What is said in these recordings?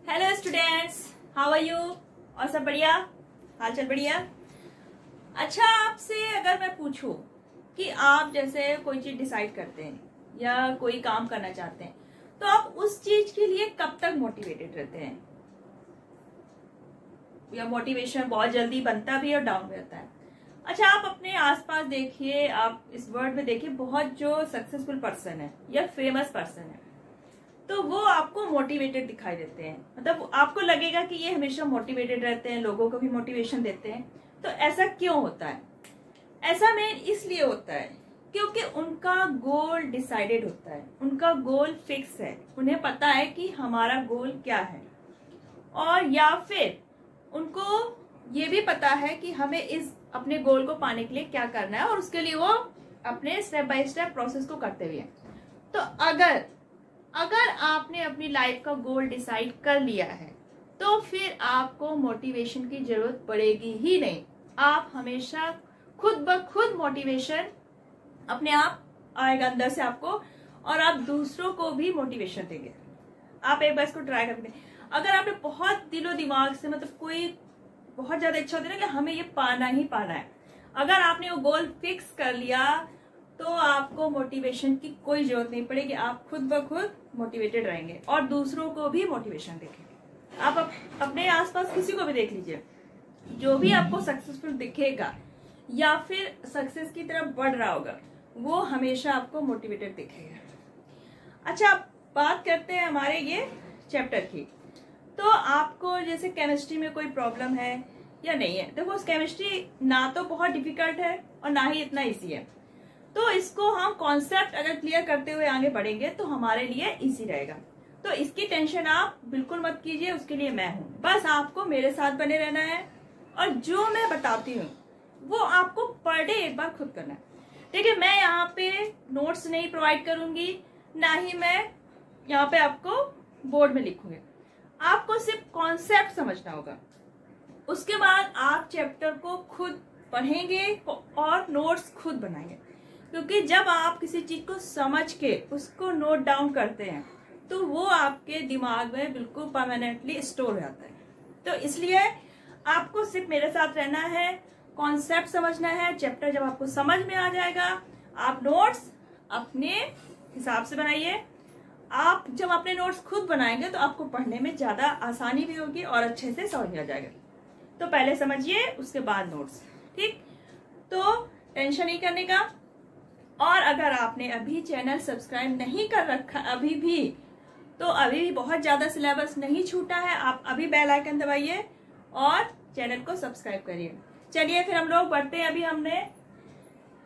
Hello students, how are you? और सब बढ़िया? हाल चाल बढ़िया? अच्छा, आपसे अगर मैं पूछूं कि आप जैसे कोई चीज डिसाइड करते हैं या कोई काम करना चाहते हैं, तो आप उस चीज के लिए कब तक मोटिवेटेड रहते हैं? या मोटिवेशन बहुत जल्दी बनता भी है और डाउन भी होता है? अच्छा, आप अपने आसपास देखिए, आप इस वर्ल्ड में देखिए, बहुत जो सक्सेसफुल पर्सन है या फेमस पर्सन है, तो वो आपको मोटिवेटेड दिखाई देते हैं। मतलब आपको लगेगा कि ये हमेशा मोटिवेटेड रहते हैं, लोगों को भी मोटिवेशन देते हैं। तो ऐसा क्यों होता है? ऐसा मेन इसलिए होता है क्योंकि उनका गोल डिसाइडेड होता है, उनका गोल फिक्स है, उन्हें पता है कि हमारा गोल क्या है। और या फिर उनको ये भी पता है कि हमें इस अपने गोल को पाने के लिए क्या करना है, और उसके लिए वो अपने स्टेप बाय स्टेप प्रोसेस को करते हुए। तो अगर आपने अपनी लाइफ का गोल डिसाइड कर लिया है, तो फिर आपको मोटिवेशन की जरूरत पड़ेगी ही नहीं। आप हमेशा खुद ब खुद मोटिवेशन अपने आप आएगा अंदर से आपको, और आप दूसरों को भी मोटिवेशन देंगे। आप एक बार इसको ट्राई करके, अगर आपने बहुत दिलो दिमाग से, मतलब कोई बहुत ज्यादा इच्छा होती है ना कि हमें ये पाना ही पाना है, अगर आपने वो गोल फिक्स कर लिया, तो आपको मोटिवेशन की कोई जरूरत नहीं पड़ेगी। आप खुद ब खुद मोटिवेटेड रहेंगे और दूसरों को भी मोटिवेशन देखेंगे। आप अपने आसपास किसी को भी देख लीजिए, जो भी आपको सक्सेसफुल दिखेगा या फिर सक्सेस की तरफ बढ़ रहा होगा, वो हमेशा आपको मोटिवेटेड दिखेगा। अच्छा, आप बात करते हैं हमारे ये चैप्टर की। तो आपको जैसे केमिस्ट्री में कोई प्रॉब्लम है या नहीं है? देखो, केमिस्ट्री ना तो बहुत डिफिकल्ट है और ना ही इतना इजी है। तो इसको हम कॉन्सेप्ट अगर क्लियर करते हुए आगे बढ़ेंगे तो हमारे लिए इजी रहेगा। तो इसकी टेंशन आप बिल्कुल मत कीजिए, उसके लिए मैं हूं। बस आपको मेरे साथ बने रहना है, और जो मैं बताती हूँ वो आपको पर डे एक बार खुद करना है। देखिए, मैं यहाँ पे नोट्स नहीं प्रोवाइड करूंगी, ना ही मैं यहाँ पे आपको बोर्ड में लिखूंगी। आपको सिर्फ कॉन्सेप्ट समझना होगा। उसके बाद आप चैप्टर को खुद पढ़ेंगे और नोट्स खुद बनाएंगे। क्योंकि जब आप किसी चीज को समझ के उसको नोट डाउन करते हैं, तो वो आपके दिमाग में बिल्कुल परमानेंटली स्टोर हो जाता है। तो इसलिए आपको सिर्फ मेरे साथ रहना है, कॉन्सेप्ट समझना है। चैप्टर जब आपको समझ में आ जाएगा, आप नोट्स अपने हिसाब से बनाइए। आप जब अपने नोट्स खुद बनाएंगे तो आपको पढ़ने में ज्यादा आसानी भी होगी और अच्छे से समझ में आ जाएगा। तो पहले समझिए, उसके बाद नोट्स, ठीक? तो टेंशन नहीं करने का। और अगर आपने अभी चैनल सब्सक्राइब नहीं कर रखा अभी भी बहुत ज्यादा सिलेबस नहीं छूटा है। आप अभी बेल आइकन दबाइए और चैनल को सब्सक्राइब करिए। चलिए फिर हम लोग बढ़ते हैं। अभी हमने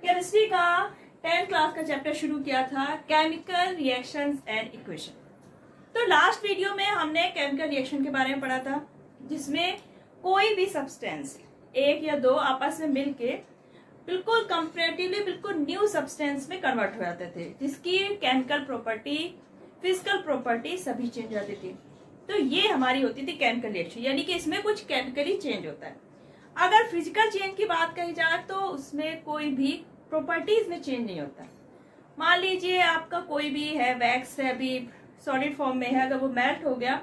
केमिस्ट्री का 10th क्लास का चैप्टर शुरू किया था, केमिकल रिएक्शंस एंड इक्वेशन। तो लास्ट वीडियो में हमने केमिकल रिएक्शन के बारे में पढ़ा था, जिसमें कोई भी सब्सटेंस, एक या दो, आपस में मिलके बिल्कुल कंपैरेटिवली बिल्कुल न्यू सब्सटेंस में कन्वर्ट हो जाते थे, जिसकी केमिकल प्रॉपर्टी, फिजिकल प्रॉपर्टी सभी चेंज हो जाती थी। तो ये हमारी होती थी केमिकल रिएक्शन, यानी कि इसमें कुछ केमिकली चेंज होता है। अगर फिजिकल चेंज की बात कही जाए तो उसमें कोई भी प्रॉपर्टीज में चेंज नहीं होता। मान लीजिए आपका कोई भी है, वैक्स है, अभी सॉलिड फॉर्म में है, अगर वो मेल्ट हो गया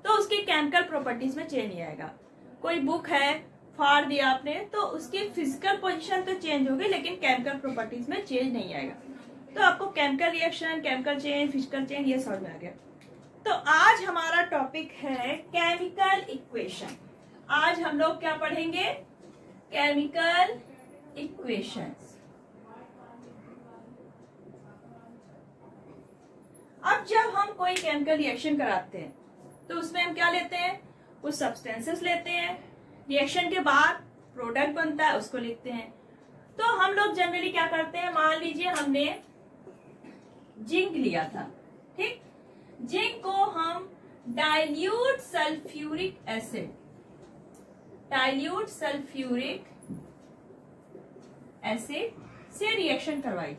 तो उसकी केमिकल प्रॉपर्टीज में चेंज नहीं आएगा। कोई बुक है, फाड़ दिया आपने, तो उसकी फिजिकल पोजीशन तो चेंज होगी, लेकिन केमिकल प्रॉपर्टीज में चेंज नहीं आएगा। तो आपको chemical reaction, chemical change, physical change ये समझ में आ गया। तो आज हमारा टॉपिक है केमिकल इक्वेशन। आज हम लोग क्या पढ़ेंगे? Chemical equations. अब जब हम कोई केमिकल रिएक्शन कराते हैं तो उसमें हम क्या लेते हैं? कुछ सब्सटेंसेस लेते हैं, रिएक्शन के बाद प्रोडक्ट बनता है, उसको लिखते हैं। तो हम लोग जनरली क्या करते हैं? मान लीजिए हमने जिंक लिया था, ठीक? जिंक को हम डाइल्यूट सल्फ्यूरिक एसिड से रिएक्शन करवाई।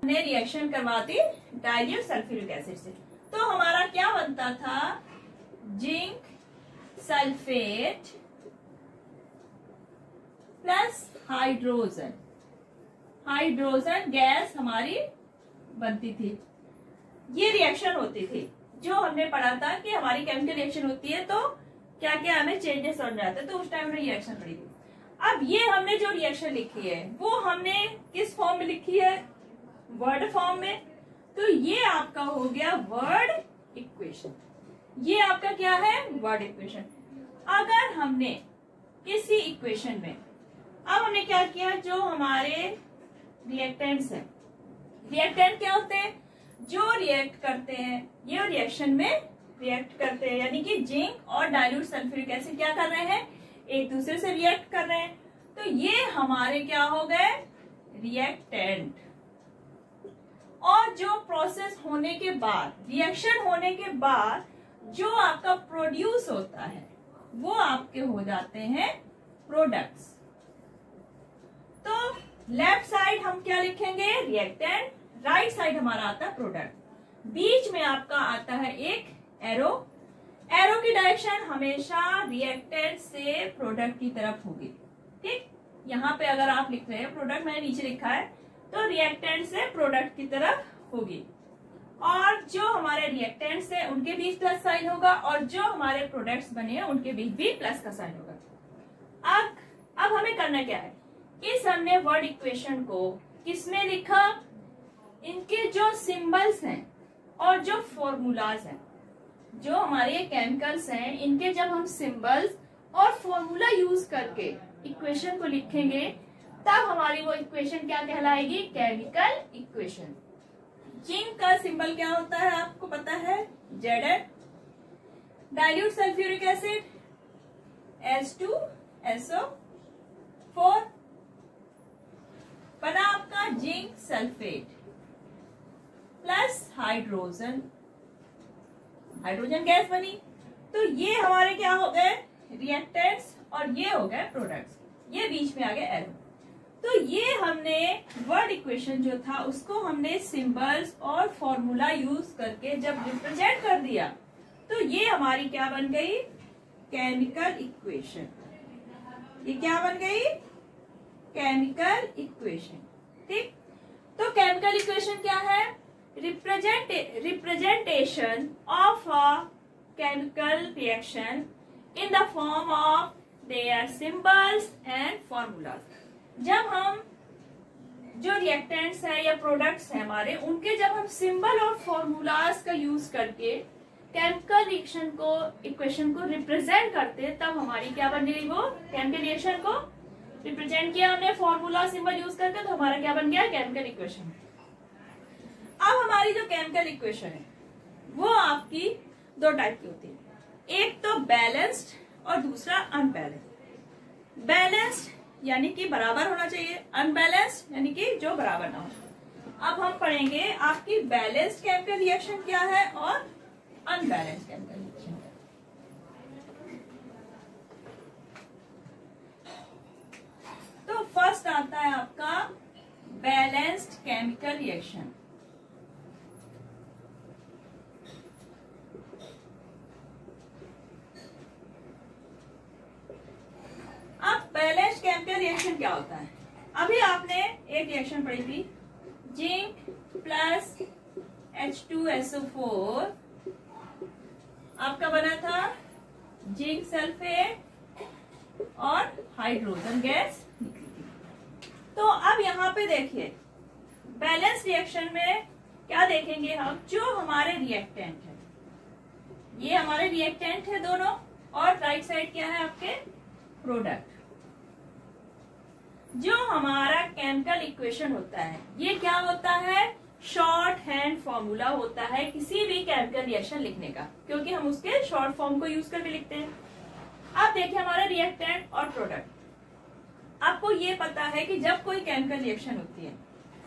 हमने रिएक्शन करवाती डाइल्यूट सल्फ्यूरिक एसिड से, तो हमारा क्या बनता था? Zinc sulphate plus hydrogen gas हमारी बनती थी। ये रिएक्शन होती थी। जो हमने पढ़ा था कि हमारी केमिकल रिएक्शन होती है तो क्या क्या हमें चेंजेस समझ में आते हैं, तो उस टाइम हमने रिएक्शन पढ़ी थी। अब ये हमने जो रिएक्शन लिखी है वो हमने किस फॉर्म में लिखी है, वर्ड फॉर्म में। तो ये आपका हो गया वर्ड इक्वेशन, ये आपका क्या है, वर्ड इक्वेशन। अगर हमने किसी इक्वेशन में, अब हमने क्या किया, जो हमारे रिएक्टेंट्स हैं, रिएक्टेंट क्या होते हैं, जो रिएक्ट करते हैं, ये रिएक्शन में रिएक्ट करते हैं, यानी कि जिंक और डाइल्यूट सल्फ्यूरिक एसिड क्या कर रहे हैं, एक दूसरे से रिएक्ट कर रहे हैं। तो ये हमारे क्या हो गए, रिएक्टेंट। और जो प्रोसेस होने के बाद, रिएक्शन होने के बाद जो आपका प्रोड्यूस होता है वो आपके हो जाते हैं प्रोडक्ट्स। तो लेफ्ट साइड हम क्या लिखेंगे, रिएक्टेंट, राइट साइड हमारा आता है प्रोडक्ट। बीच में आपका आता है एक एरो, एरो की डायरेक्शन हमेशा रिएक्टेंट से प्रोडक्ट की तरफ होगी। ठीक, यहाँ पे अगर आप लिख रहे हैं प्रोडक्ट, मैंने नीचे लिखा है, तो रिएक्टेंट से प्रोडक्ट की तरफ होगी। और जो हमारे रिएक्टेंट्स है उनके बीच प्लस साइन होगा, और जो हमारे प्रोडक्ट्स बने हैं उनके बीच भी प्लस का साइन होगा। अब हमें करना क्या है, इस हमने वर्ड इक्वेशन को किसमें लिखा, इनके जो सिंबल्स हैं और जो फॉर्मूलाज हैं, जो हमारे केमिकल्स हैं, इनके जब हम सिंबल्स और फॉर्मूला यूज करके इक्वेशन को लिखेंगे तब हमारी वो इक्वेशन क्या कहलाएगी, केमिकल इक्वेशन। जिंक का सिंबल क्या होता है आपको पता है, Zn। Dilute sulphuric acid H2SO4 बना आपका zinc sulphate plus hydrogen, hydrogen gas बनी। तो ये हमारे क्या हो गए, रिएक्टेंट्स, और ये हो गए प्रोडक्ट्स, ये बीच में आ गए एरो। तो ये हमने वर्ड इक्वेशन जो था उसको हमने सिंबल्स और फॉर्मूला यूज करके जब रिप्रेजेंट कर दिया तो ये हमारी क्या बन गई, केमिकल इक्वेशन। ये क्या बन गई, केमिकल इक्वेशन। ठीक, तो केमिकल इक्वेशन क्या है, representation of a chemical reaction in the form of their symbols and formulas. जब हम जो रिएक्टेंट्स है या प्रोडक्ट्स हैं हमारे, उनके जब हम सिंबल और फॉर्मूलाज का यूज करके केमिकल रिएक्शन को, इक्वेशन को रिप्रेजेंट करते हैं, तब हमारी क्या बन गई, वो केमिकल रिएक्शन को रिप्रेजेंट किया हमने फॉर्मूला सिंबल यूज करके, तो हमारा क्या बन गया, केमिकल इक्वेशन। अब हमारी जो केमिकल इक्वेशन है वो आपकी दो टाइप की होती है, एक तो बैलेंस्ड और दूसरा अनबैलेंस्ड। बैलेंस्ड यानी कि बराबर होना चाहिए, अनबैलेंस्ड यानी कि जो बराबर ना हो। अब हम पढ़ेंगे आपकी बैलेंस्ड केमिकल रिएक्शन क्या है और अनबैलेंस्ड केमिकल रिएक्शन क्या है। तो फर्स्ट आता है आपका बैलेंस्ड केमिकल रिएक्शन। अब बैलेंस्ड केमिकल रिएक्शन क्या होता है, अभी आपने एक रिएक्शन पढ़ी थी, जिंक प्लस H2SO4 आपका बना था जिंक सल्फेट और हाइड्रोजन गैस निकली थी। तो अब यहाँ पे देखिए बैलेंस रिएक्शन में क्या देखेंगे हम, जो हमारे रिएक्टेंट है, ये हमारे रिएक्टेंट है दोनों, और राइट साइड क्या है आपके प्रोडक्ट। जो हमारा केमिकल इक्वेशन होता है ये क्या होता है, शॉर्ट हैंड फॉर्मूला होता है किसी भी केमिकल रिएक्शन लिखने का, क्योंकि हम उसके शॉर्ट फॉर्म को यूज करके लिखते हैं। अब देखिए हमारा रिएक्टेंट और प्रोडक्ट। आपको ये पता है कि जब कोई केमिकल रिएक्शन होती है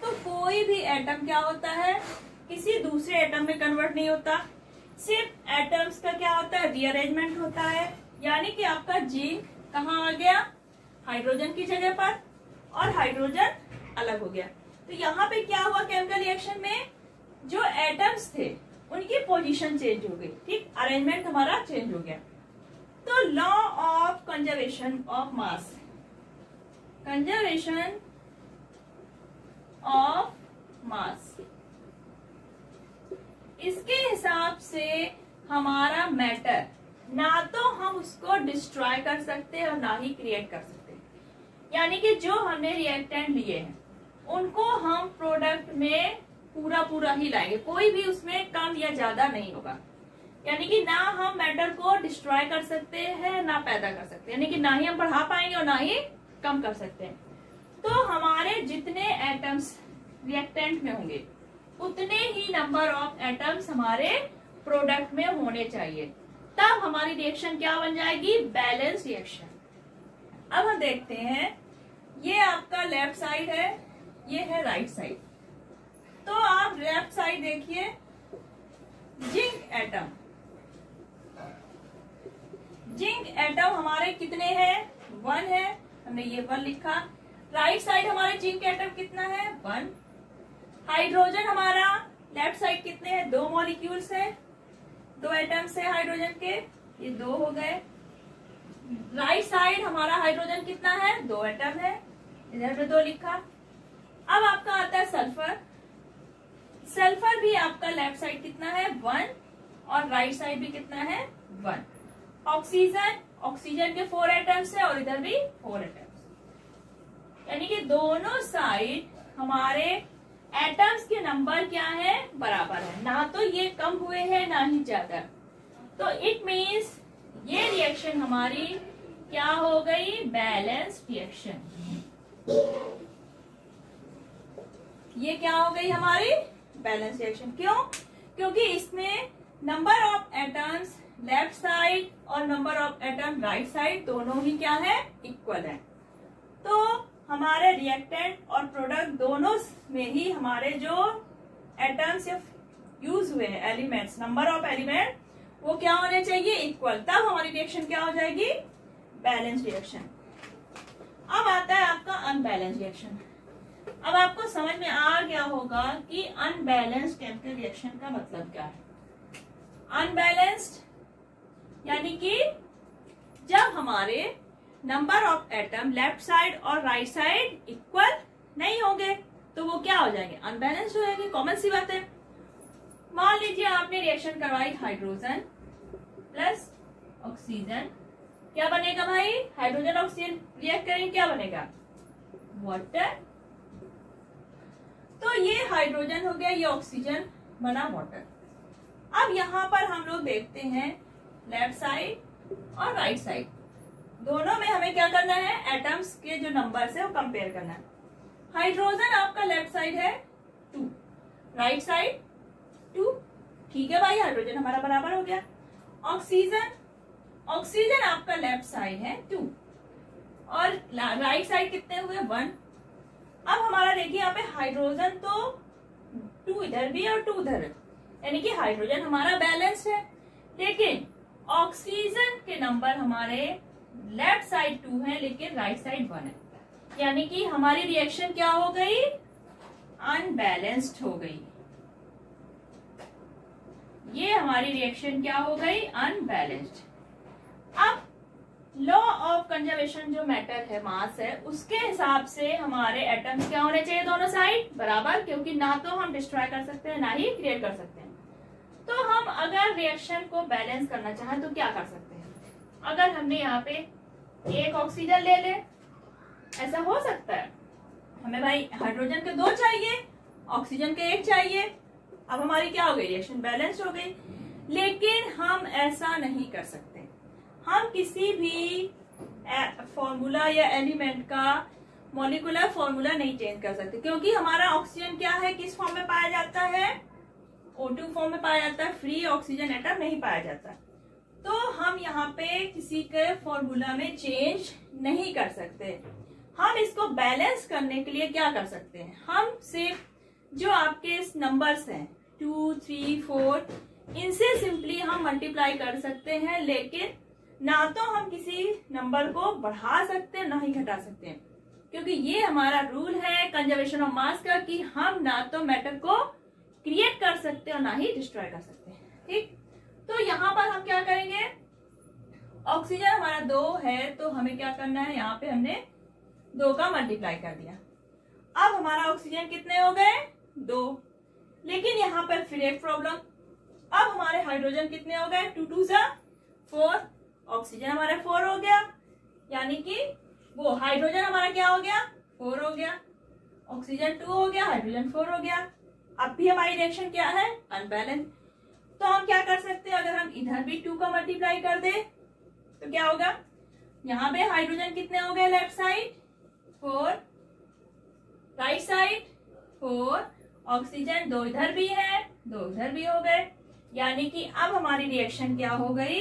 तो कोई भी एटम क्या होता है, किसी दूसरे एटम में कन्वर्ट नहीं होता, सिर्फ एटम्स का क्या होता है, रीअरेंजमेंट होता है। यानी कि आपका जिंक कहाँ आ गया, हाइड्रोजन की जगह पर, और हाइड्रोजन अलग हो गया। तो यहाँ पे क्या हुआ, केमिकल रिएक्शन में जो एटम्स थे उनकी पोजीशन चेंज हो गई, ठीक, अरेंजमेंट हमारा चेंज हो गया। तो law of conservation of mass, conservation of mass इसके हिसाब से हमारा मैटर ना तो हम उसको डिस्ट्रॉय कर सकते हैं और ना ही क्रिएट कर सकते हैं। यानी कि जो हमने रिएक्टेंट लिए हैं उनको हम प्रोडक्ट में पूरा पूरा ही लाएंगे, कोई भी उसमें कम या ज्यादा नहीं होगा। यानी कि ना हम मैटर को डिस्ट्रॉय कर सकते हैं ना पैदा कर सकते हैं, यानी कि ना ही हम बढ़ा पाएंगे और ना ही कम कर सकते हैं। तो हमारे जितने एटम्स रिएक्टेंट में होंगे उतने ही नंबर ऑफ एटम्स हमारे प्रोडक्ट में होने चाहिए, तब हमारी रिएक्शन क्या बन जाएगी, बैलेंस रिएक्शन। अब हम देखते हैं, ये आपका लेफ्ट साइड है, ये है राइट साइड। तो आप लेफ्ट साइड देखिए, जिंक एटम, जिंक एटम हमारे कितने हैं, 1 है, हमने ये 1 लिखा। राइट साइड हमारे जिंक एटम कितना है, 1। हाइड्रोजन हमारा लेफ्ट साइड कितने हैं, 2 मॉलिक्यूल्स है, 2 एटम्स है हाइड्रोजन के, ये 2 हो गए। राइट साइड हमारा हाइड्रोजन कितना है, 2 एटम है, इधर पे 2 लिखा। अब आपका आता है सल्फर। सल्फर भी आपका लेफ्ट साइड कितना है, 1 और राइट साइड भी कितना है, 1। ऑक्सीजन, ऑक्सीजन के 4 एटम्स है और इधर भी 4 एटम्स, यानी कि दोनों साइड हमारे एटम्स के नंबर क्या है, बराबर है, ना तो ये कम हुए हैं ना ही ज्यादा। तो इट मीन्स ये रिएक्शन हमारी क्या हो गई, बैलेंस रिएक्शन। ये क्या हो गई हमारी बैलेंस रिएक्शन। क्यों, क्योंकि इसमें number of atoms left side और number of atom right side दोनों ही क्या है, इक्वल है। तो हमारे रिएक्टेंट और प्रोडक्ट दोनों में ही हमारे जो एटम्स यूज हुए हैं, एलिमेंट्स, नंबर ऑफ एलिमेंट, वो क्या होने चाहिए, इक्वल, तब हमारी रिएक्शन क्या हो जाएगी, बैलेंस रिएक्शन। अब आता है आपका अनबैलेंस रिएक्शन। अब आपको समझ में आ गया होगा कि अनबैलेंस्ड केमिकल रिएक्शन का मतलब क्या है। अनबैलेंस्ड यानी कि जब हमारे number of atom left side और राइट साइड इक्वल नहीं होंगे तो वो क्या हो जाएंगे, अनबैलेंस्ड हो जाएंगे। कॉमन सी बात है। मान लीजिए आपने रिएक्शन करवाई हाइड्रोजन प्लस ऑक्सीजन, क्या बनेगा भाई, हाइड्रोजन ऑक्सीजन रिएक्ट करेंगे, क्या बनेगा, वाटर। तो ये हाइड्रोजन हो गया, ये ऑक्सीजन बना वाटर। अब यहाँ पर हम लोग देखते हैं लेफ्ट साइड और राइट साइड दोनों में हमें क्या करना है, एटम्स के जो नंबर्स है वो कंपेयर करना है। हाइड्रोजन आपका लेफ्ट साइड है 2, राइट साइड 2, ठीक है भाई, हाइड्रोजन हमारा बराबर हो गया। ऑक्सीजन, ऑक्सीजन आपका लेफ्ट साइड है 2 और राइट साइड कितने हुए, 1। अब हमारा देखिए यहाँ पे हाइड्रोजन तो 2 इधर भी और 2 उधर, यानी कि हाइड्रोजन हमारा बैलेंस्ड है, लेकिन ऑक्सीजन के नंबर हमारे लेफ्ट साइड 2 है लेकिन राइट साइड 1 है, यानी कि हमारी रिएक्शन क्या हो गई, अनबैलेंस्ड हो गई। ये हमारी रिएक्शन क्या हो गई, अनबैलेंस्ड। अब लॉ ऑफ कंजर्वेशन जो मैटर है, मास है, उसके हिसाब से हमारे एटम्स क्या होने चाहिए, दोनों साइड बराबर, क्योंकि ना तो हम डिस्ट्रॉय कर सकते हैं ना ही क्रिएट कर सकते हैं। तो हम अगर रिएक्शन को बैलेंस करना चाहें तो क्या कर सकते हैं, अगर हमने यहाँ पे एक ऑक्सीजन ले ले, ऐसा हो सकता है, हमें भाई हाइड्रोजन के 2 चाहिए, ऑक्सीजन के 1 चाहिए, अब हमारी क्या हो गई, रिएक्शन बैलेंस हो गई। लेकिन हम ऐसा नहीं कर सकते, हम किसी भी फॉर्मूला या एलिमेंट का मॉलिक्यूलर फॉर्मूला नहीं चेंज कर सकते, क्योंकि हमारा ऑक्सीजन क्या है, किस फॉर्म में पाया जाता है, O2 फॉर्म में पाया जाता है, फ्री ऑक्सीजन एटम नहीं पाया जाता। तो हम यहाँ पे किसी के फॉर्मूला में चेंज नहीं कर सकते। हम इसको बैलेंस करने के लिए क्या कर सकते हैं, हम सिर्फ जो आपके नंबर्स हैं 2, 3, 4, इनसे सिंपली हम मल्टीप्लाई कर सकते हैं, लेकिन ना तो हम किसी नंबर को बढ़ा सकते हैं ना ही घटा सकते हैं, क्योंकि ये हमारा रूल है कंजर्वेशन ऑफ मास का कि हम ना तो मैटर को क्रिएट कर सकते हैं और ना ही डिस्ट्रॉय कर सकते हैं। ठीक, तो यहाँ पर हम क्या करेंगे, ऑक्सीजन हमारा 2 है तो हमें क्या करना है, यहाँ पे हमने 2 का मल्टीप्लाई कर दिया। अब हमारा ऑक्सीजन कितने हो गए, 2। लेकिन यहाँ पर फिर एक प्रॉब्लम, अब हमारे हाइड्रोजन कितने हो गए, 2 2 4, ऑक्सीजन हमारा 4 हो गया, यानी कि वो हाइड्रोजन हमारा क्या हो गया, 4 हो गया, ऑक्सीजन 2 हो गया, हाइड्रोजन 4 हो गया। अब भी हमारी रिएक्शन क्या है, अनबैलेंस। तो हम क्या कर सकते हैं, अगर हम इधर भी 2 का मल्टीप्लाई कर दे तो क्या होगा, यहाँ पे हाइड्रोजन कितने हो गए, left side 4, right side 4, oxygen 2 इधर भी है, 2 इधर भी हो गए, यानी कि अब हमारी रिएक्शन क्या हो गई,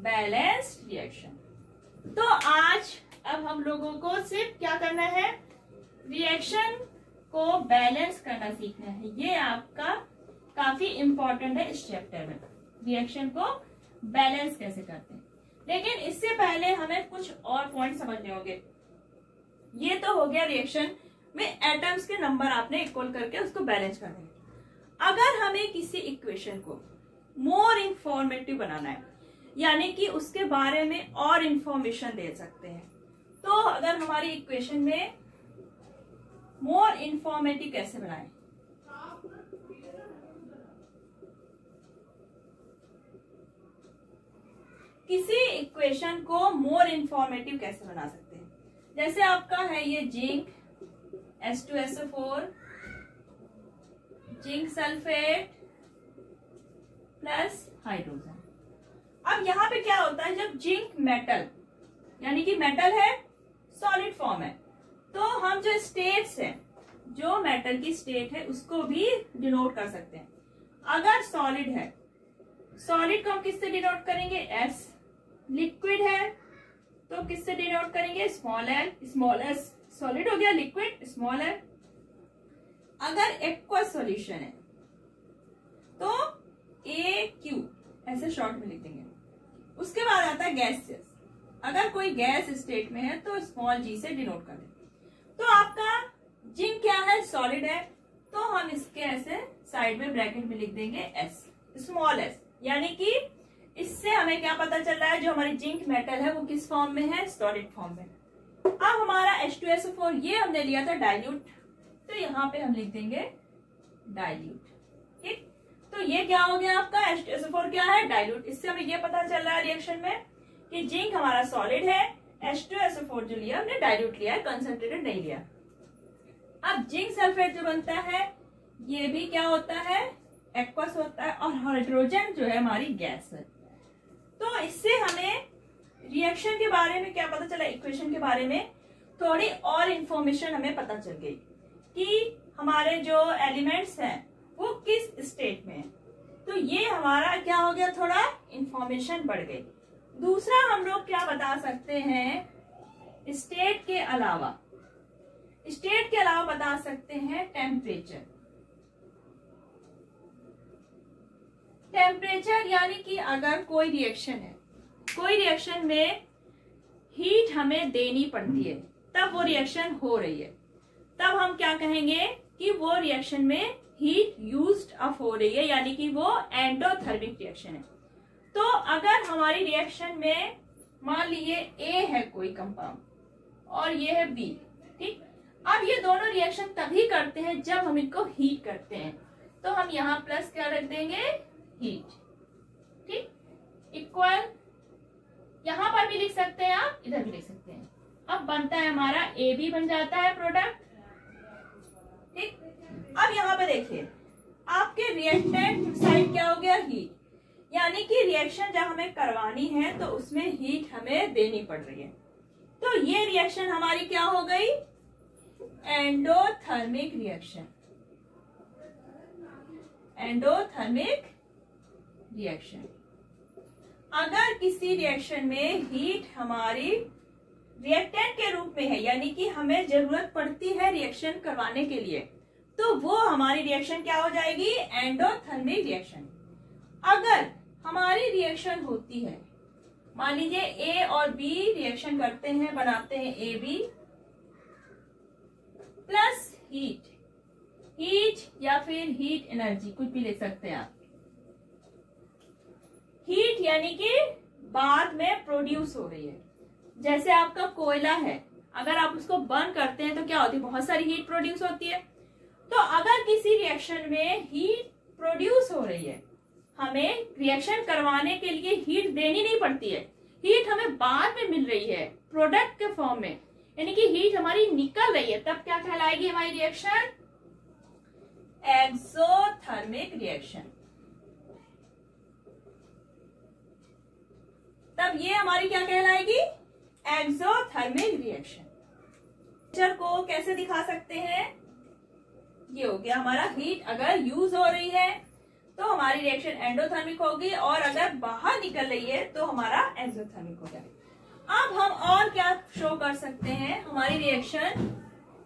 बैलेंस्ड रिएक्शन। तो आज अब हम लोगों को सिर्फ क्या करना है, रिएक्शन को बैलेंस करना सीखना है। ये आपका काफी इंपॉर्टेंट है इस चैप्टर में, रिएक्शन को बैलेंस कैसे करते हैं। लेकिन इससे पहले हमें कुछ और पॉइंट समझने होंगे। ये तो हो गया रिएक्शन में एटम्स के नंबर आपने इक्वल करके उसको बैलेंस करना है। अगर हमें किसी इक्वेशन को मोर इंफॉर्मेटिव बनाना है, यानी कि उसके बारे में और इंफॉर्मेशन दे सकते हैं, तो अगर हमारी इक्वेशन में मोर इंफॉर्मेटिव कैसे बनाएं, किसी इक्वेशन को मोर इंफॉर्मेटिव कैसे बना सकते हैं। जैसे आपका है ये zinc H2SO4 zinc sulphate plus hydrogen. अब यहाँ पे क्या होता है, जब जिंक मेटल यानी कि मेटल है, सॉलिड फॉर्म है, तो हम जो स्टेट्स है, जो मेटल की स्टेट है उसको भी डिनोट कर सकते हैं। अगर सॉलिड है, सॉलिड को हम किससे डिनोट करेंगे, एस। लिक्विड है तो किससे डिनोट करेंगे, small L, small S. Solid हो गया लिक्विड, स्मॉल एल। अगर एक्वस सॉल्यूशन है तो ए क्यू ऐसे शॉर्ट में लिख देंगे। उसके बाद आता है गैसियस, अगर कोई गैस स्टेट में है तो स्मॉल जी से डिनोट कर दें। तो आपका जिंक क्या है, सॉलिड है, तो हम इसके ऐसे साइड में ब्रैकेट में लिख देंगे एस, स्मॉल एस। यानी कि इससे हमें क्या पता चल रहा है, जो हमारी जिंक मेटल है वो किस फॉर्म में है, सॉलिड फॉर्म में। अब हमारा H2SO4 ये हमने लिया था डाइल्यूट, तो यहाँ पे हम लिख देंगे डाइल्यूट। ठीक, तो ये क्या हो गया आपका, H2SO4 क्या है, डाइल्यूट। इससे हमें ये पता चल रहा है रिएक्शन में कि जिंक हमारा सॉलिड है, H2SO4 जो लिया हमने डाइल्यूट लिया है, कंसंट्रेटेड नहीं लिया। अब जिंक सल्फेट जो बनता है ये भी क्या होता है, एक्वस होता है, और हाइड्रोजन जो है हमारी गैस है। तो इससे हमें रिएक्शन के बारे में क्या पता चला, इक्वेशन के बारे में थोड़ी और इंफॉर्मेशन हमें पता चल गई कि हमारे जो एलिमेंट्स हैं वो किस स्टेट में है। तो ये हमारा क्या हो गया, थोड़ा इंफॉर्मेशन बढ़ गई। दूसरा हम लोग क्या बता सकते हैं, स्टेट के अलावा बता सकते हैं टेम्परेचर। टेम्परेचर यानी कि अगर कोई रिएक्शन है, कोई रिएक्शन में हीट हमें देनी पड़ती है, तब वो रिएक्शन हो रही है, तब हम क्या कहेंगे कि वो रिएक्शन में हीट यूज्ड अप हो रही है, यानी कि वो एंडोथर्मिक रिएक्शन है। तो अगर हमारी रिएक्शन में मान लीजिए ए है कोई कंपाउंड और ये है बी, ठीक, अब ये दोनों रिएक्शन तभी करते हैं जब हम इनको हीट करते हैं, तो हम यहाँ प्लस क्या रख देंगे, हीट। ठीक, इक्वल यहां पर भी लिख सकते हैं आप, इधर भी लिख सकते हैं। अब बनता है हमारा ए बी बन जाता है प्रोडक्ट। ठीक, अब यहाँ पे देखिए आपके रिएक्टेंट साइड क्या हो गया, हीट, यानी कि रिएक्शन जब हमें करवानी है तो उसमें हीट हमें देनी पड़ रही है। तो ये रिएक्शन हमारी क्या हो गई, एंडोथर्मिक रिएक्शन। Endothermic reaction. अगर किसी रिएक्शन में हीट हमारी रिएक्टेंट के रूप में है, यानी कि हमें जरूरत पड़ती है रिएक्शन करवाने के लिए, तो वो हमारी रिएक्शन क्या हो जाएगी, एंडोथर्मिक रिएक्शन। अगर हमारी रिएक्शन होती है, मान लीजिए ए और बी रिएक्शन करते हैं, बनाते हैं ए बी प्लस हीट, या फिर हीट एनर्जी, कुछ भी लिख सकते हैं आप। हीट यानी कि बाद में प्रोड्यूस हो रही है। जैसे आपका कोयला है, अगर आप उसको बर्न करते हैं तो क्या होती है, बहुत सारी हीट प्रोड्यूस होती है। तो अगर किसी रिएक्शन में हीट प्रोड्यूस हो रही है हमें रिएक्शन करवाने के लिए हीट देनी नहीं पड़ती है, हीट हमें बाद में मिल रही है प्रोडक्ट के फॉर्म में, यानी कि हीट हमारी निकल रही है, तब क्या कहलाएगी हमारी रिएक्शन? Exothermic reaction. तब ये हमारी क्या कहलाएगी? Exothermic reaction. को कैसे दिखा सकते हैं? ये हो गया हमारा हीट अगर यूज हो रही है तो हमारी रिएक्शन एंडोथर्मिक होगी, और अगर बाहर निकल रही है तो हमारा एक्सोथर्मिक हो गया। अब हम और क्या शो कर सकते हैं? हमारी रिएक्शन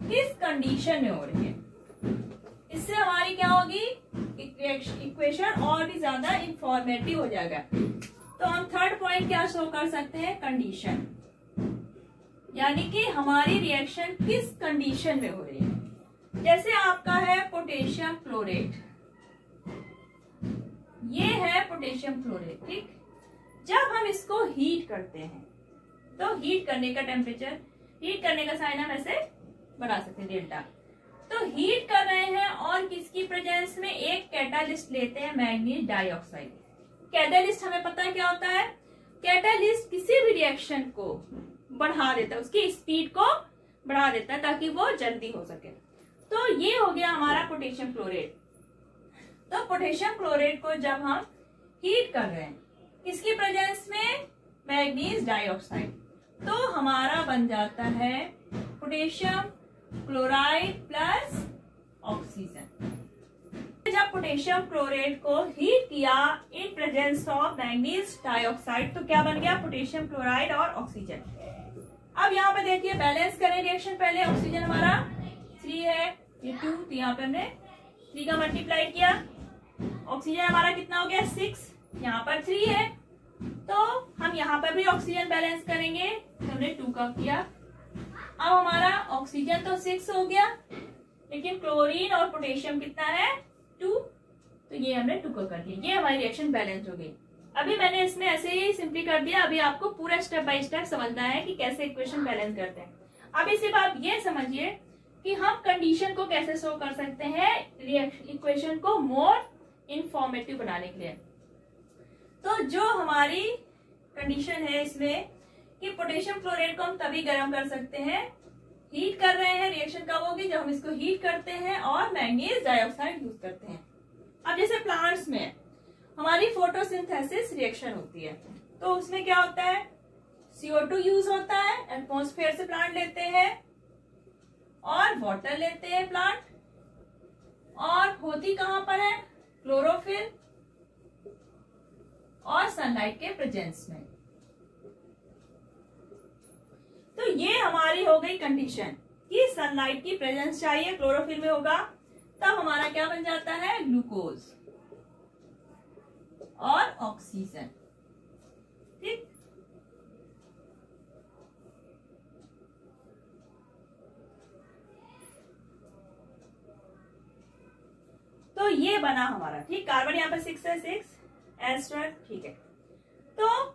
किस कंडीशन में हो रही है, इससे हमारी क्या होगी? इक्वेशन और भी ज्यादा इंफॉर्मेटिव हो जाएगा। तो हम थर्ड पॉइंट क्या शो कर सकते हैं? कंडीशन, यानी कि हमारी रिएक्शन किस कंडीशन में हो रही है। जैसे आपका है पोटेशियम क्लोरेट, ये है पोटेशियम क्लोरेट, ठीक। जब हम इसको हीट करते हैं तो हीट करने का टेम्परेचर, हीट करने का साइन हम ऐसे बना सकते हैं डेल्टा। तो हीट कर रहे हैं और किसकी प्रेजेंस में? एक कैटालिस्ट लेते हैं, मैग्नीज डाइऑक्साइड। कैटालिस्ट हमें पता है क्या होता है? कैटालिस्ट किसी भी रिएक्शन को बढ़ा देता है, उसकी स्पीड को बढ़ा देता है ताकि वो जल्दी हो सके। तो ये हो गया हमारा पोटेशियम क्लोरेट। तो पोटेशियम क्लोरेट को जब हम हीट कर रहे हैं किसकी प्रेजेंस में? मैग्नीज डाइऑक्साइड, तो हमारा बन जाता है पोटेशियम क्लोराइड प्लस ऑक्सीजन। जब पोटेशियम क्लोरेट को हीट किया in presence of manganese dioxide तो क्या बन गया? पोटेशियम क्लोराइड और ऑक्सीजन। अब यहाँ पे देखिए, बैलेंस करें रिएक्शन। पहले ऑक्सीजन हमारा 3 है, ये 2, तो यहाँ पे हमने 3 का मल्टीप्लाई किया। ऑक्सीजन हमारा कितना हो गया? 6, यहाँ पर 3 है, तो हम यहाँ पर भी ऑक्सीजन बैलेंस करेंगे, तो हमने 2 का किया। अब हमारा ऑक्सीजन तो 6 हो गया, लेकिन क्लोरीन और पोटेशियम कितना है? 2, तो ये हमने 2 का कर दिया। ये हमारी रिएक्शन बैलेंस हो गई। अभी मैंने इसमें ऐसे ही सिंपली कर दिया, अभी आपको पूरा स्टेप बाय स्टेप समझना है कि कैसे इक्वेशन बैलेंस करते हैं। अभी सिर्फ आप ये समझिए कि हम कंडीशन को कैसे शो कर सकते हैं इक्वेशन को मोर इंफॉर्मेटिव बनाने के लिए। तो जो हमारी कंडीशन है इसमें कि पोटेशियम क्लोराइड को हम तभी गर्म कर सकते हैं, हीट कर रहे हैं, रिएक्शन कब होगी? जब हम इसको हीट करते हैं और मैग्नीज डाइऑक्साइड यूज करते हैं। अब जैसे प्लांट्स में हमारी फोटोसिंथेसिस रिएक्शन होती है, तो उसमें क्या होता है? CO2 यूज होता है, एटमॉस्फेयर से प्लांट लेते हैं, और वाटर लेते हैं प्लांट, और होती कहां पर है? क्लोरोफिल और सनलाइट के प्रेजेंस में। तो ये हमारी हो गई कंडीशन कि सनलाइट की प्रेजेंस चाहिए, क्लोरोफिल में होगा, तब हमारा क्या बन जाता है? ग्लूकोज और ऑक्सीजन, ठीक। तो ये बना हमारा, ठीक। कार्बन यहाँ पर 6 है, 6 एस्टर, ठीक है। तो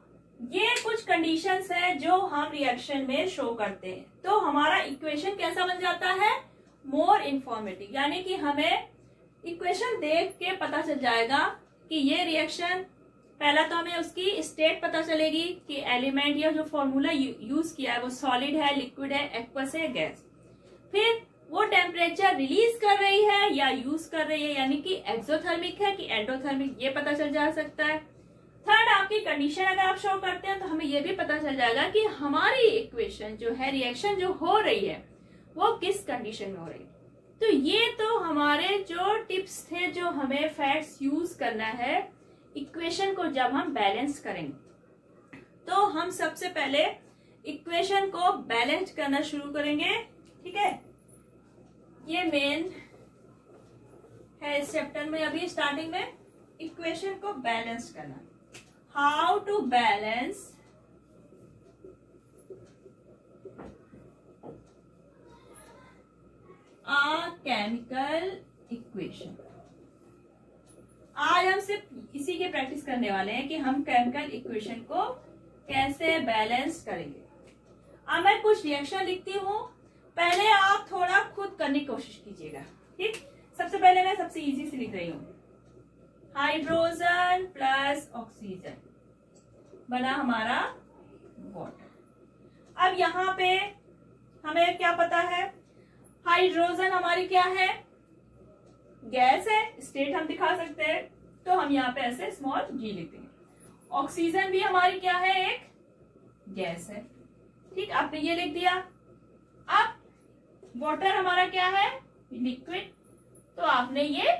ये कुछ कंडीशंस है जो हम रिएक्शन में शो करते हैं। तो हमारा इक्वेशन कैसा बन जाता है? मोर इंफॉर्मेटिव, यानी कि हमें इक्वेशन देख के पता चल जाएगा कि ये रिएक्शन, पहला तो हमें उसकी स्टेट पता चलेगी कि एलिमेंट या जो फॉर्मूला यूज किया है वो सॉलिड है, लिक्विड है, एक्वस है, गैस। फिर वो टेम्परेचर रिलीज कर रही है या यूज कर रही है, यानी कि एक्सोथर्मिक है कि एंडोथर्मिक, ये पता चल जा सकता है। थर्ड, आपकी कंडीशन अगर आप शो करते हैं तो हमें ये भी पता चल जाएगा कि हमारी इक्वेशन जो है, रिएक्शन जो हो रही है वो किस कंडीशन में हो रही है। तो ये तो हमारे जो टिप्स थे जो हमें फैक्ट्स यूज करना है इक्वेशन को जब हम बैलेंस करेंगे। तो हम सबसे पहले इक्वेशन को बैलेंस करना शुरू करेंगे, ठीक है। ये मेन है इस चैप्टर में, अभी स्टार्टिंग में इक्वेशन को बैलेंस करना, how to balance a chemical equation. आज हम सिर्फ इसी की प्रैक्टिस करने वाले हैं कि हम केमिकल इक्वेशन को कैसे बैलेंस करेंगे। अब मैं कुछ रिएक्शन लिखती हूँ, पहले आप थोड़ा खुद करने की कोशिश कीजिएगा, ठीक। सबसे पहले मैं सबसे इजी से लिख रही हूँ। हाइड्रोजन प्लस ऑक्सीजन बना हमारा वाटर। अब यहाँ पे हमें क्या पता है, हाइड्रोजन हमारी क्या है, गैस है, स्टेट हम दिखा सकते हैं, तो हम यहाँ पे ऐसे स्मॉल जी लिख देंगे। ऑक्सीजन भी हमारी क्या है, एक गैस है, ठीक, आपने ये लिख दिया। अब वाटर हमारा क्या है, लिक्विड, तो आपने ये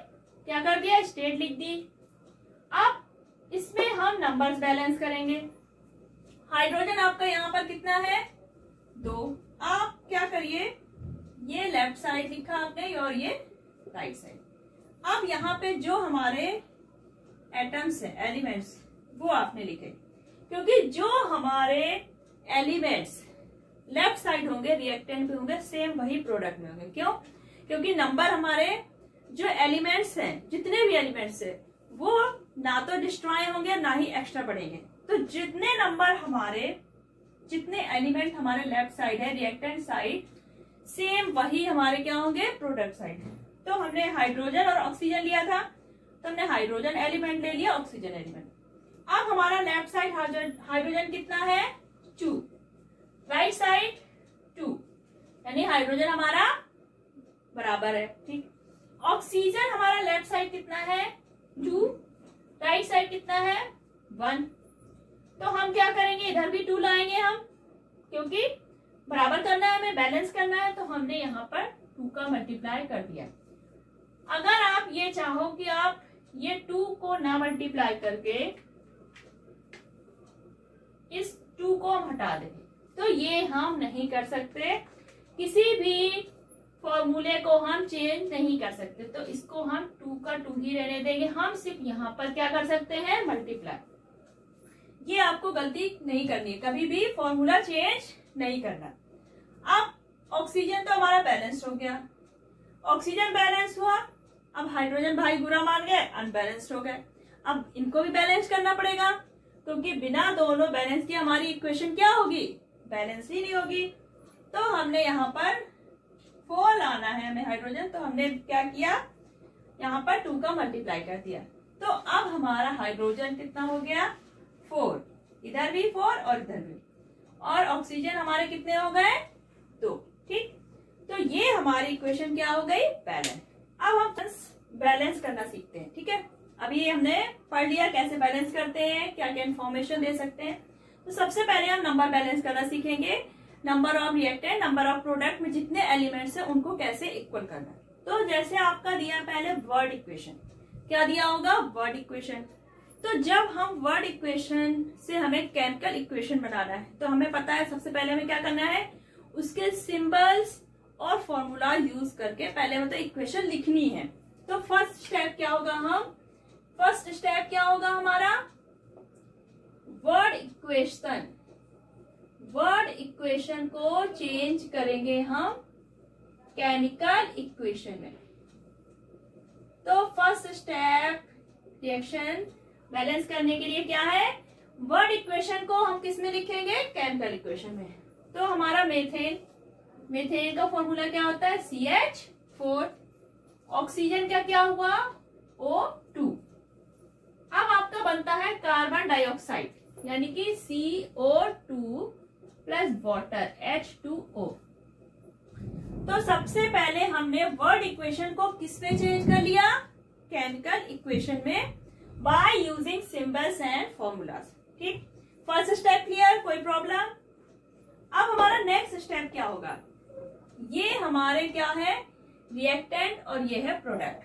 क्या कर दिया, स्टेट लिख दी। अब इसमें हम नंबर्स बैलेंस करेंगे। हाइड्रोजन आपका यहाँ पर कितना है, 2। आप क्या करिए, ये लेफ्ट साइड लिखा आपने और ये राइट साइड। अब यहाँ पे जो हमारे एटम्स है, एलिमेंट्स, वो आपने लिखे, क्योंकि जो हमारे एलिमेंट्स लेफ्ट साइड होंगे, रिएक्टेंट पे होंगे, सेम वही प्रोडक्ट में होंगे। क्यों? क्योंकि नंबर हमारे जो एलिमेंट्स हैं, जितने भी एलिमेंट्स है, वो ना तो डिस्ट्रॉय होंगे ना ही एक्स्ट्रा बढ़ेंगे। तो जितने नंबर हमारे, जितने एलिमेंट हमारे लेफ्ट साइड है, रिएक्टेंट साइड, सेम वही हमारे क्या होंगे, प्रोडक्ट साइड। तो हमने हाइड्रोजन और ऑक्सीजन लिया था, तो हमने हाइड्रोजन एलिमेंट ले लिया, ऑक्सीजन एलिमेंट। अब हमारा लेफ्ट साइड हाइड्रोजन कितना है, 2, राइट साइड 2, यानी हाइड्रोजन हमारा बराबर है, ठीक। ऑक्सीजन हमारा लेफ्ट साइड कितना है, 2, राइट साइड कितना है, 1। तो हम क्या करेंगे, इधर भी 2 लाएंगे हम, क्योंकि बराबर करना है, हमें बैलेंस करना है, तो हमने यहाँ पर 2 का मल्टीप्लाई कर दिया। अगर आप ये चाहो कि आप ये 2 को ना मल्टीप्लाई करके इस 2 को हम हटा दें, तो ये हम नहीं कर सकते, किसी भी फॉर्मूले को हम चेंज नहीं कर सकते। तो इसको हम 2 का 2 ही रहने देंगे, हम सिर्फ यहाँ पर क्या कर सकते हैं, मल्टीप्लाई। ये आपको गलती नहीं करनी है, कभी भी फॉर्मूला चेंज नहीं करना। अब ऑक्सीजन तो हमारा बैलेंस हो गया, ऑक्सीजन बैलेंस हुआ। अब हाइड्रोजन भाई बुरा मान गए, अनबैलेंस्ड हो गए। अब इनको भी बैलेंस करना पड़ेगा, क्योंकि बिना दोनों बैलेंस की हमारी इक्वेशन क्या होगी, बैलेंस ही नहीं होगी। तो हमने यहाँ पर 4 लाना है हमें हाइड्रोजन, तो हमने क्या किया, यहाँ पर 2 का मल्टीप्लाई कर दिया। तो अब हमारा हाइड्रोजन कितना हो गया, 4, इधर भी 4 और इधर भी, और ऑक्सीजन हमारे कितने हो गए, 2, ठीक। तो ये हमारी इक्वेशन क्या हो गई, बैलेंस। अब हम बैलेंस करना सीखते हैं, ठीक है। अभी हमने पढ़ लिया कैसे बैलेंस करते हैं, क्या क्या इन्फॉर्मेशन दे सकते हैं। तो सबसे पहले हम नंबर बैलेंस करना सीखेंगे, number of reactant, number of product में जितने एलिमेंट्स हैं उनको कैसे इक्वल करना है। तो जैसे आपका दिया पहले वर्ड इक्वेशन, क्या दिया होगा, वर्ड इक्वेशन। तो जब हम वर्ड इक्वेशन से हमें केमिकल इक्वेशन बनाना है, तो हमें पता है सबसे पहले हमें क्या करना है, उसके सिंबल्स और फॉर्मूला यूज करके पहले मतलब इक्वेशन लिखनी है। तो फर्स्ट स्टेप क्या होगा, फर्स्ट स्टेप क्या होगा हमारा, वर्ड इक्वेशन। वर्ड इक्वेशन को चेंज करेंगे हम केमिकल इक्वेशन में। तो फर्स्ट स्टेप रिएक्शन बैलेंस करने के लिए क्या है, वर्ड इक्वेशन को हम किस में लिखेंगे, केमिकल इक्वेशन में। तो हमारा मेथेन का फॉर्मूला क्या होता है, CH4। ऑक्सीजन का क्या हुआ, O2। अब आपका बनता है कार्बन डाइऑक्साइड, यानी कि CO2 प्लस वाटर H2O। तो सबसे पहले हमने वर्ड इक्वेशन को किस में चेंज कर लिया, केमिकल इक्वेशन में, by using symbols and formulas, ठीक। फर्स्ट स्टेप क्लियर, कोई प्रॉब्लम। अब हमारा नेक्स्ट स्टेप क्या होगा, ये हमारे क्या है, रिएक्टेंट और ये है प्रोडक्ट।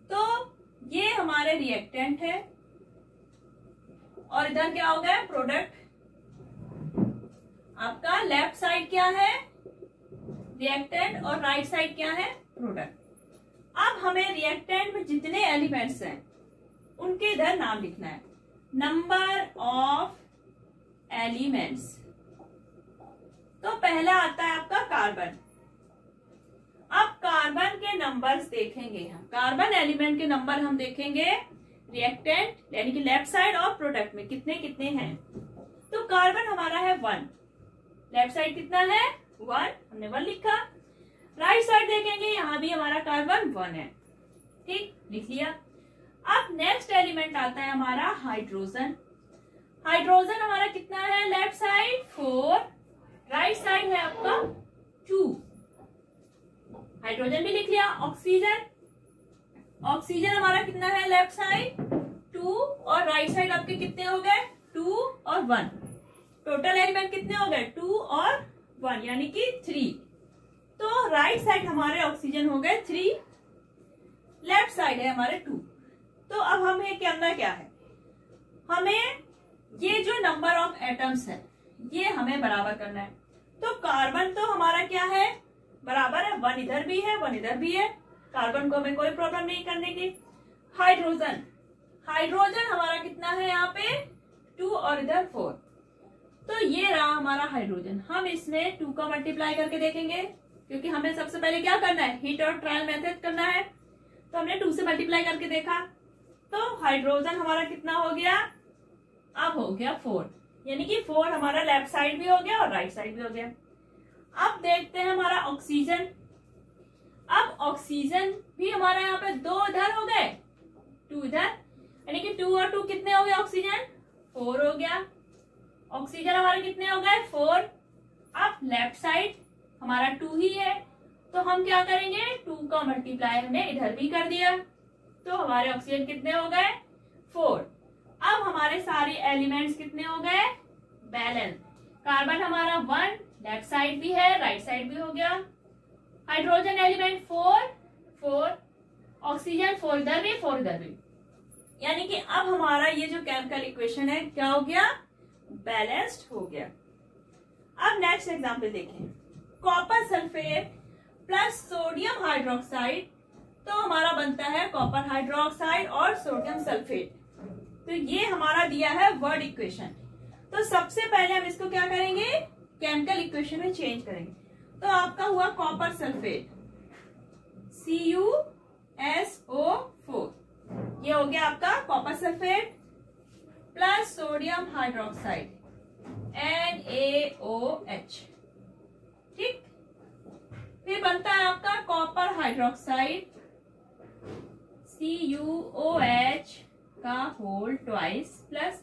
तो ये हमारे रिएक्टेंट है और इधर क्या हो गया, प्रोडक्ट। आपका लेफ्ट साइड क्या है, रिएक्टेंट, और राइट साइड क्या है, प्रोडक्ट। अब हमें रिएक्टेंट में जितने एलिमेंट्स हैं उनके इधर नाम लिखना है, नंबर ऑफ एलिमेंट्स। तो पहला आता है आपका कार्बन। अब कार्बन के नंबर्स देखेंगे हम, कार्बन एलिमेंट के नंबर हम देखेंगे रिएक्टेंट यानी कि लेफ्ट साइड और प्रोडक्ट में कितने कितने हैं। तो कार्बन हमारा है 1, लेफ्ट साइड कितना है 1, हमने 1 लिखा। राइट साइड देखेंगे, यहां भी हमारा कार्बन 1 है, ठीक, लिख लिया। अब नेक्स्ट एलिमेंट आता है हमारा हाइड्रोजन। हाइड्रोजन हमारा कितना है, लेफ्ट साइड 4, राइट साइड है आपका 2। हाइड्रोजन भी लिख लिया। ऑक्सीजन, ऑक्सीजन हमारा कितना है, लेफ्ट साइड 2 और राइट साइड आपके कितने हो गए, 2 और 1। टोटल एलिमेंट कितने हो गए, 2 और 1 यानी कि 3। तो राइट साइड हमारे ऑक्सीजन हो गए 3, लेफ्ट साइड है हमारे 2। तो अब हमें करना क्या है, हमें ये जो नंबर ऑफ एटम्स है ये हमें बराबर करना है। तो कार्बन तो हमारा क्या है, बराबर है, 1 इधर भी है 1 इधर भी है, कार्बन को हमें कोई प्रॉब्लम नहीं करने की। हाइड्रोजन, हाइड्रोजन हमारा कितना है यहाँ पे 2 और इधर 4। तो ये रहा हमारा हाइड्रोजन। हम इसमें 2 का मल्टीप्लाई करके देखेंगे क्योंकि हमें सबसे पहले क्या करना है, हिट और ट्रायल मेथड करना है। तो हमने 2 से मल्टीप्लाई करके देखा तो हाइड्रोजन हमारा कितना हो गया, अब हो गया 4, यानी कि 4 हमारा लेफ्ट साइड भी हो गया और राइट साइड भी हो गया। अब देखते हैं हमारा ऑक्सीजन। अब ऑक्सीजन भी हमारा यहाँ पे 2 इधर हो गए 2 इधर, यानी कि 2 और 2 कितने हो गए, ऑक्सीजन 4 हो गया। ऑक्सीजन हमारे कितने हो गए 4। अब लेफ्ट साइड हमारा 2 ही है तो हम क्या करेंगे, 2 का मल्टीप्लाई हमने इधर भी कर दिया तो हमारे ऑक्सीजन कितने हो गए 4। अब हमारे सारे एलिमेंट्स कितने हो गए, बैलेंस। कार्बन हमारा 1, लेफ्ट साइड भी है राइट साइड भी हो गया। हाइड्रोजन एलिमेंट 4, ऑक्सीजन 4 इधर भी 4 इधर भी, यानी कि अब हमारा ये जो केमिकल इक्वेशन है क्या हो गया, बैलेंस्ड हो गया। अब नेक्स्ट एग्जांपल देखें, copper sulphate plus sodium hydroxide, तो हमारा बनता है कॉपर हाइड्रोक्साइड और सोडियम सल्फेट। तो ये हमारा दिया है वर्ड इक्वेशन। तो सबसे पहले हम इसको क्या करेंगे, केमिकल इक्वेशन में चेंज करेंगे। तो आपका हुआ कॉपर सल्फेट CuSO4, ये हो गया आपका copper sulphate plus sodium hydroxide NaOH, ठीक। फिर बनता है आपका कॉपर हाइड्रोक्साइड CuOH का whole twice plus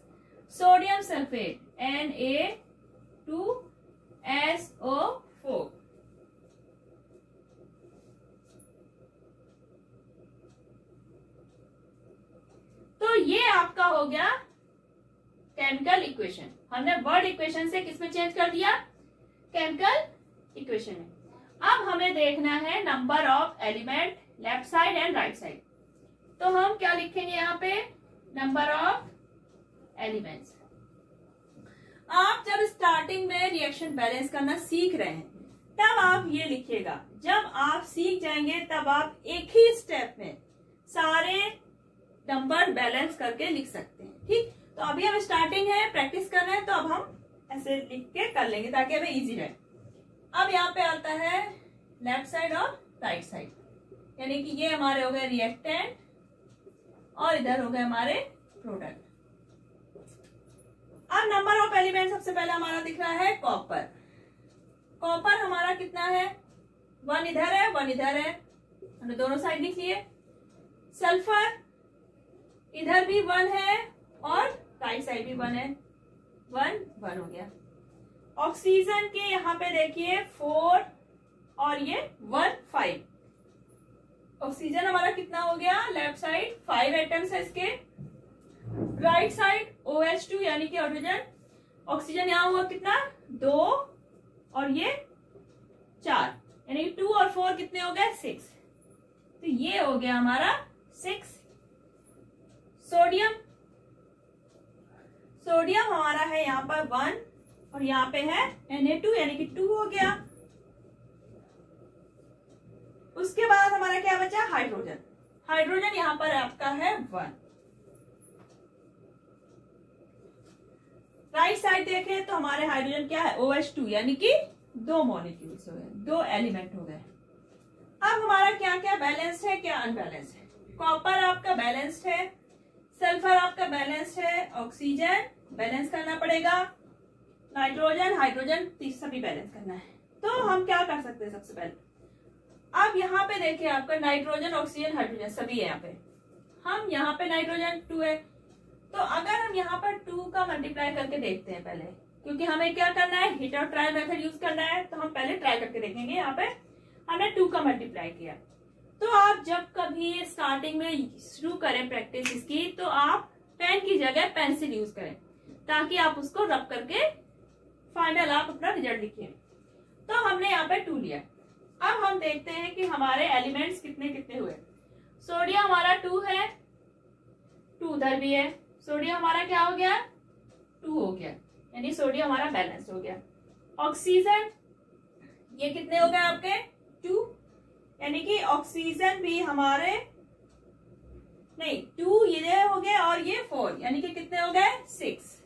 sodium sulphate Na2SO4। तो ये आपका हो गया केमिकल इक्वेशन। हमने वर्ड इक्वेशन से किसमें चेंज कर दिया, केमिकल इक्वेशन में। अब हमें देखना है number of element left side and right side. तो हम क्या लिखेंगे यहाँ पे, नंबर ऑफ एलिमेंट्स। आप जब स्टार्टिंग में रिएक्शन बैलेंस करना सीख रहे हैं तब आप ये लिखिएगा, जब आप सीख जाएंगे तब आप एक ही स्टेप में सारे नंबर बैलेंस करके लिख सकते हैं, ठीक। तो अभी हम स्टार्टिंग है, प्रैक्टिस कर रहे हैं, तो अब हम ऐसे लिख के कर लेंगे ताकि हमें इजी रहे। अब यहाँ पे आता है लेफ्ट साइड और राइट साइड, यानी कि ये हमारे हो गए रिएक्टेंट और इधर हो गए हमारे प्रोडक्ट। अब नंबर ऑफ एलिमेंट सबसे पहले हमारा दिख रहा है कॉपर। कॉपर हमारा कितना है, 1 इधर है 1 इधर है, हमने दोनों साइड लिख लिए। सल्फर इधर भी 1 है और राइट साइड भी 1 है, 1 हो गया। ऑक्सीजन के यहाँ पे देखिए 4 और ये 1 5। ऑक्सीजन हमारा कितना हो गया, लेफ्ट साइड 5 एटम्स है इसके, राइट साइड OH2 यानी कि हाइड्रोजन। ऑक्सीजन यहाँ हुआ कितना 2 और ये 4, यानी कि 2 और 4 कितने हो गए 6। तो ये हो गया हमारा 6। सोडियम, सोडियम हमारा है यहाँ पर 1 और यहाँ पे है Na2 यानी कि 2 हो गया। उसके बाद हमारा क्या बचा, हाइड्रोजन। हाइड्रोजन यहाँ पर आपका है 1। राइट साइड देखें तो हमारे हाइड्रोजन क्या है, OH2 यानी कि 2 मॉलिक्यूल्स हो गए, 2 एलिमेंट हो गए। अब हमारा क्या क्या बैलेंस्ड है, क्या अनबैलेंस्ड है। कॉपर आपका बैलेंस्ड है, सल्फर आपका बैलेंस्ड है, ऑक्सीजन बैलेंस करना पड़ेगा, नाइट्रोजन हाइड्रोजन सभी बैलेंस करना है। तो हम क्या कर सकते हैं, सबसे पहले अब यहाँ पे देखिए आपका नाइट्रोजन ऑक्सीजन हाइड्रोजन सभी है यहाँ पे। हम यहाँ पे नाइट्रोजन 2 है, तो अगर हम यहाँ पर 2 का मल्टीप्लाई करके देखते हैं पहले, क्योंकि हमें क्या करना है, हिट और ट्राई मेथड यूज करना है, तो हम पहले ट्राई करके देखेंगे। यहाँ पे हमने 2 का मल्टीप्लाई किया। तो आप जब कभी स्टार्टिंग में शुरू करें प्रैक्टिस इसकी, तो आप पेन की जगह पेंसिल यूज करें, ताकि आप उसको रब करके फाइनल आप अपना रिजल्ट लिखिए। तो हमने यहाँ पे 2 लिया। अब हम देखते हैं कि हमारे एलिमेंट्स कितने कितने हुए। सोडियम हमारा 2 है, 2 उधर भी है, सोडियम हमारा क्या हो गया, 2 हो गया, यानी सोडियम हमारा बैलेंस हो गया। ऑक्सीजन ये कितने हो गए आपके, 2, यानी कि ऑक्सीजन भी हमारे नहीं 2 ये हो गए और ये 4, यानी कि कितने हो गए, 6।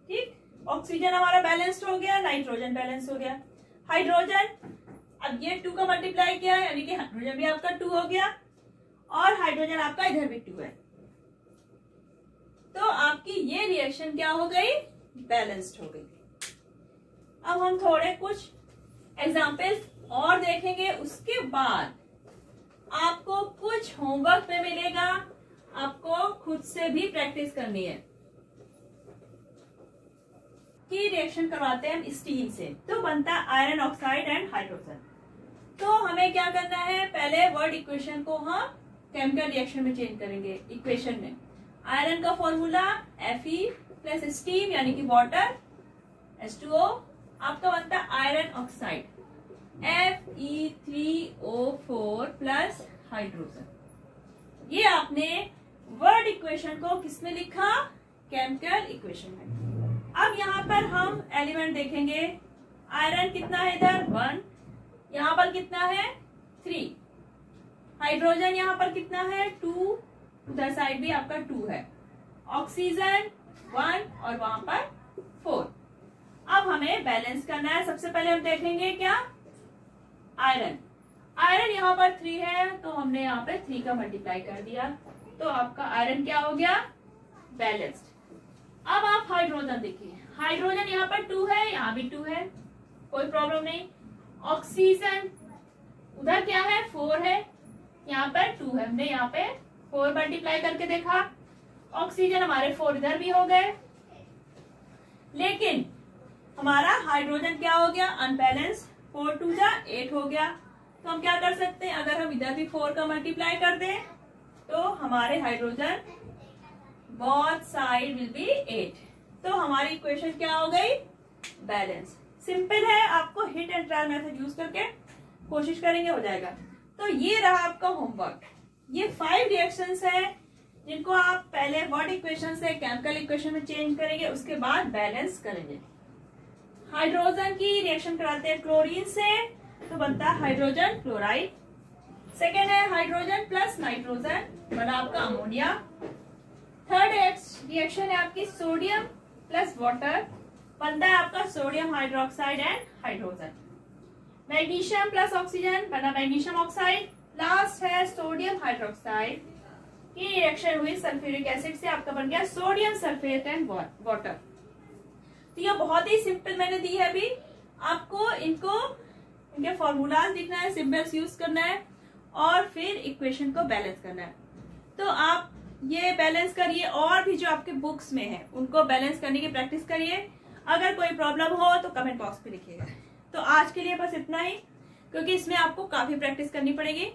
ठीक, ऑक्सीजन हमारा बैलेंस्ड हो गया, नाइट्रोजन बैलेंस हो गया। हाइड्रोजन, अब ये 2 का मल्टीप्लाई किया है, यानी कि हाइड्रोजन भी आपका 2 हो गया और हाइड्रोजन आपका इधर भी 2 है। तो आपकी ये रिएक्शन क्या हो गई, बैलेंस्ड हो गई। अब हम थोड़े कुछ एग्जाम्पल्स और देखेंगे, उसके बाद आपको कुछ होमवर्क में मिलेगा, आपको खुद से भी प्रैक्टिस करनी है। की रिएक्शन करवाते हैं हम स्टील से, तो बनता है आयरन ऑक्साइड एंड हाइड्रोजन। तो हमें क्या करना है, पहले वर्ड इक्वेशन को हम केमिकल रिएक्शन में चेंज करेंगे। इक्वेशन में आयरन का फॉर्मूला Fe प्लस स्टीम यानी कि वाटर H2O, आपका बनता है iron oxide Fe3O4 plus hydrogen. ये आपने वर्ड इक्वेशन को किसमें लिखा, केमिकल इक्वेशन में। अब यहाँ पर हम एलिमेंट देखेंगे, आयरन कितना है इधर 1, यहाँ पर कितना है 3, हाइड्रोजन यहाँ पर कितना है 2, उधर साइड भी आपका 2 है, ऑक्सीजन 1 और वहां पर 4। अब हमें बैलेंस करना है। सबसे पहले हम देखेंगे क्या, आयरन। आयरन यहाँ पर 3 है, तो हमने यहाँ पे 3 का मल्टीप्लाई कर दिया, तो आपका आयरन क्या हो गया, बैलेंस्ड। अब आप हाइड्रोजन देखिए, हाइड्रोजन यहाँ पर 2 है, यहाँ भी 2 है, कोई प्रॉब्लम नहीं। ऑक्सीजन उधर क्या है 4 है, यहाँ पर 2 है, हमने यहाँ पे 4 मल्टीप्लाई करके देखा, ऑक्सीजन हमारे 4 इधर भी हो गए, लेकिन हमारा हाइड्रोजन क्या हो गया, अनबैलेंस, 4 2 जा 8 हो गया। तो हम क्या कर सकते हैं, अगर हम इधर भी 4 का मल्टीप्लाई कर दें, तो हमारे hydrogen both side will be 8। तो हमारी इक्वेशन क्या हो गई, बैलेंस। सिंपल है, आपको hit and trial method use करके कोशिश करेंगे, हो जाएगा। तो ये रहा आपका होमवर्क। ये 5 रिएक्शंस है जिनको आप पहले वर्ड इक्वेशन से केमिकल इक्वेशन में चेंज करेंगे, उसके बाद बैलेंस करेंगे। हाइड्रोजन की रिएक्शन कराते हैं क्लोरीन से, तो बनता है हाइड्रोजन क्लोराइड। सेकेंड है हाइड्रोजन प्लस नाइट्रोजन, बना आपका अमोनिया। थर्ड रिएक्शन है आपकी सोडियम प्लस वाटर, बनता है आपका sodium hydroxide and hydrogen. Magnesium plus oxygen, बना मैग्नीशियम ऑक्साइड। लास्ट है सोडियम हाइड्रोक्साइड की रिएक्शन हुई सल्फ्यूरिक एसिड से, आपका बन गया सोडियम सल्फेट एंड वाटर। तो ये बहुत ही सिंपल मैंने दी है। अभी आपको इनके फॉर्मूलाज लिखना है, सिंबल्स यूज करना है और फिर इक्वेशन को बैलेंस करना है। तो आप ये बैलेंस करिए, और भी जो आपके बुक्स में है उनको बैलेंस करने की प्रैक्टिस करिए। अगर कोई प्रॉब्लम हो तो कमेंट बॉक्स में लिखिएगा। तो आज के लिए बस इतना ही, क्योंकि इसमें आपको काफी प्रैक्टिस करनी पड़ेगी।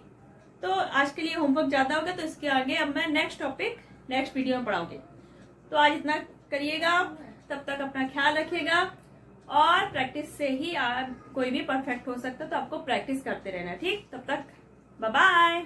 तो आज के लिए होमवर्क ज्यादा होगा, तो इसके आगे अब मैं नेक्स्ट टॉपिक नेक्स्ट वीडियो में पढ़ाऊंगी। तो आज इतना करिएगा, तब तक अपना ख्याल रखिएगा, और प्रैक्टिस से ही आप कोई भी परफेक्ट हो सकता है, तो आपको प्रैक्टिस करते रहना, ठीक। तब तक बाय बाय।